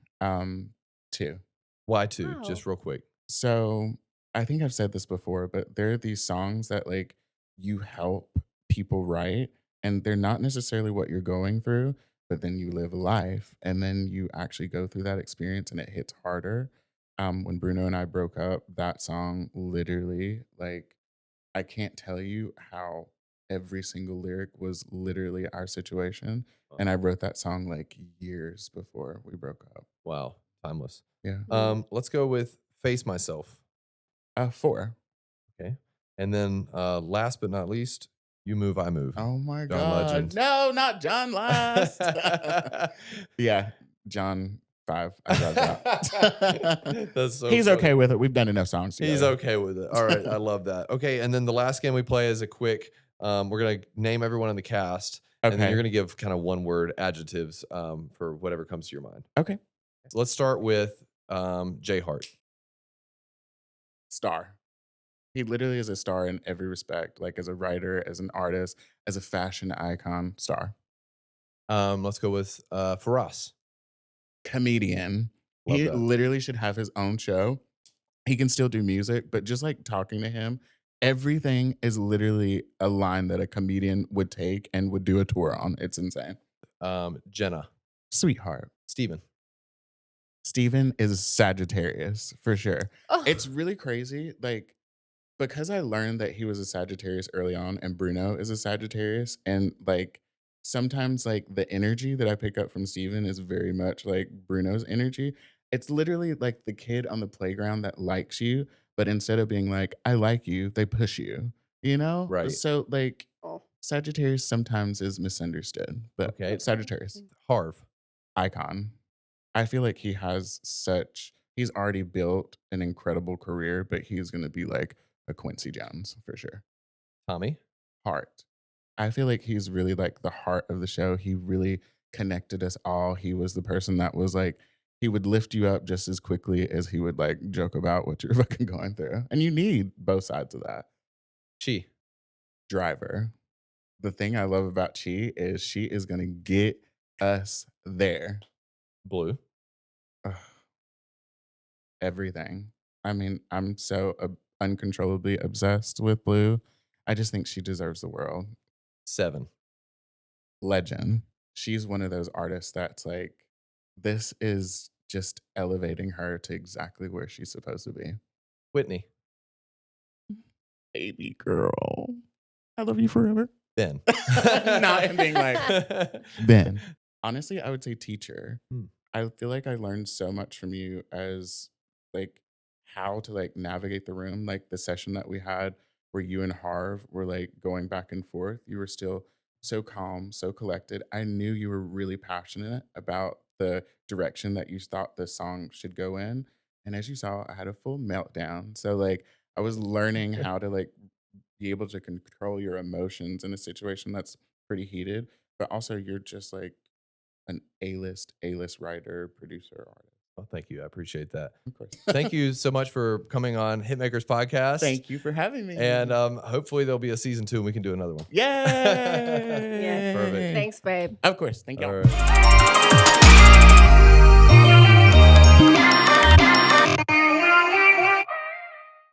2. Why 2? Wow. Just real quick. So I think I've said this before, but there are these songs that like you help people write, and they're not necessarily what you're going through, but then you live a life, and then you actually go through that experience, and it hits harder. When Bruno and I broke up, that song literally, like, I can't tell you how every single lyric was literally our situation. And I wrote that song like years before we broke up. Wow. Timeless. Yeah. Let's go with Face Myself. 4. Okay. And then last but not least, You Move, I Move. Oh my John God. Legend. No, not John last. Yeah, John 5. I love that. That's so He's funny. okay with it. We've done enough songs together. He's okay with it. All right. I love that. Okay. And then the last game we play is a quick, we're going to name everyone in the cast. And then Okay. you're going to give kind of one word adjectives for whatever comes to your mind. Okay. So let's start with J Hart. Star. He literally is a star in every respect, like as a writer, as an artist, as a fashion icon, star. Let's go with Faraz. Comedian. Love He that. literally should have his own show. He can still do music, but just like talking to him, everything is literally a line that a comedian would take and would do a tour on. It's insane. Jenna. Sweetheart. Steven. Steven is Sagittarius for sure. Oh, It's really crazy. Like, because I learned that he was a Sagittarius early on and Bruno is a Sagittarius, and like sometimes like the energy that I pick up from Steven is very much like Bruno's energy. It's literally like the kid on the playground that likes you, but instead of being like, I like you, they push you, you know? Right. So like oh. Sagittarius sometimes is misunderstood, but Okay. Sagittarius, Harv. icon. I feel like he's already built an incredible career, but he's going to be like a Quincy Jones for sure. Tommy. Heart. I feel like he's really like the heart of the show. He really connected us all. He was the person that was like, he would lift you up just as quickly as he would like joke about what you're fucking going through. And you need both sides of that. Chi. Driver. The thing I love about Chi is she is going to get us there. Blue. Ugh. Everything. I mean, I'm so uncontrollably obsessed with Blue. I just think she deserves the world. 7. Legend. She's one of those artists that's like, this is just elevating her to exactly where she's supposed to be. Whitney. Baby girl. I love you forever. Ben. Not ending like Ben. Honestly, I would say teacher. Hmm. I feel like I learned so much from you as like how to like navigate the room. Like the session that we had where you and Harv were like going back and forth. You were still so calm, so collected. I knew you were really passionate about the direction that you thought the song should go in. And as you saw, I had a full meltdown. So like I was learning how to like be able to control your emotions in a situation that's pretty heated, but also you're just like an A-list writer, producer, artist. Oh, thank you. I appreciate that. Of course. Thank you so much for coming on Hitmakers podcast. Thank you for having me. And hopefully there'll be a season 2 and we can do another one. Yay! Yeah. Perfect. Thanks, babe. Of course. Thank you. All right.